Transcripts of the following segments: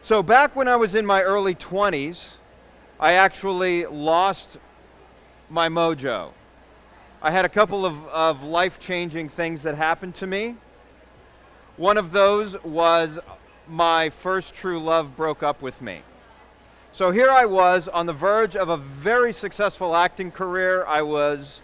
So back when I was in my early 20s, I actually lost my mojo. I had a couple of life-changing things that happened to me. One of those was my first true love broke up with me. So here I was on the verge of a very successful acting career. I was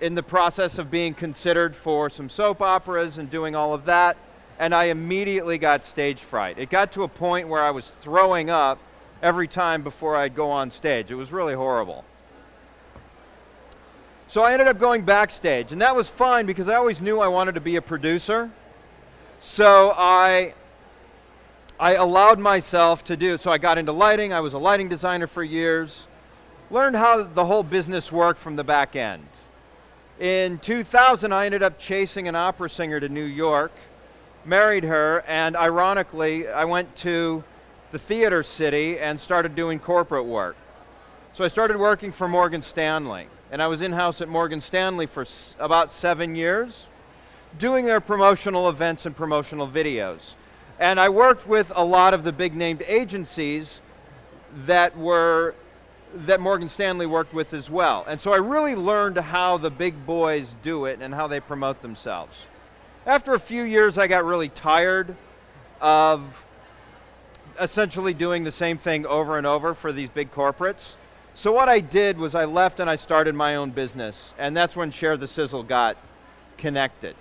in the process of being considered for some soap operas and doing all of that, and I immediately got stage fright. It got to a point where I was throwing up every time before I'd go on stage. It was really horrible. So I ended up going backstage, and that was fine because I always knew I wanted to be a producer. So I allowed myself to do, so I got into lighting. I was a lighting designer for years, learned how the whole business worked from the back end. In 2000, I ended up chasing an opera singer to New York, married her, and ironically, I went to the theater city and started doing corporate work. So I started working for Morgan Stanley, and I was in-house at Morgan Stanley for about 7 years, doing their promotional events and promotional videos. And I worked with a lot of the big named agencies that Morgan Stanley worked with as well. And so I really learned how the big boys do it and how they promote themselves. After a few years, I got really tired of essentially doing the same thing over and over for these big corporates. So what I did was I left and I started my own business, and that's when Share the Sizzle got connected.